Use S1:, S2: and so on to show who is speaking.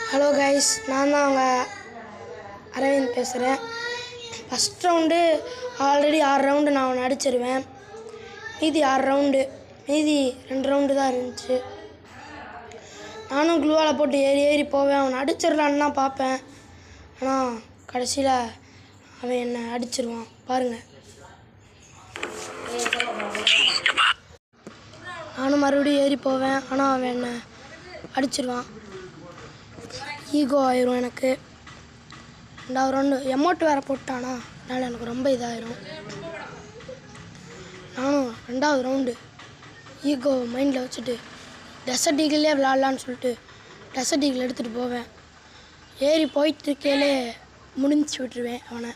S1: Hello guys, நான் தான் அவங்க அரவிந்த் பேசுகிறேன். ஃபஸ்ட் ரவுண்டு ஆல்ரெடி 6 ரவுண்டு நான் அவனை அடிச்சிருவேன். மீதி 6 ரவுண்டு, மீதி 2 ரவுண்டு தான் இருந்துச்சு. நானும் க்ளூவால் போட்டு ஏறி போவேன். அவனை அடிச்சிடலான்னு தான் பார்ப்பேன். ஆனால் கடைசியில் அவன் என்னை அடிச்சிருவான். பாருங்கள், நானும் மறுபடியும் ஏறி போவேன். ஆனால் அவன் என்னை அடிச்சிருவான். ஈகோ ஆயிரும் எனக்கு. 2வது ரவுண்டு எமௌண்ட் வேறு போட்டானா, அதனால் எனக்கு ரொம்ப இதாயிரும். நானும் 2வது ரவுண்டு ஈகோ மைண்டில் வச்சுட்டு டெசர்ட் ஈகிளே விளாட்லான்னு சொல்லிட்டு டெசர்ட் ஈகிள் எடுத்துகிட்டு போவேன். ஏறி போயிட்டு இருக்கையிலே முடிச்சு விட்டுருவேன் அவனை.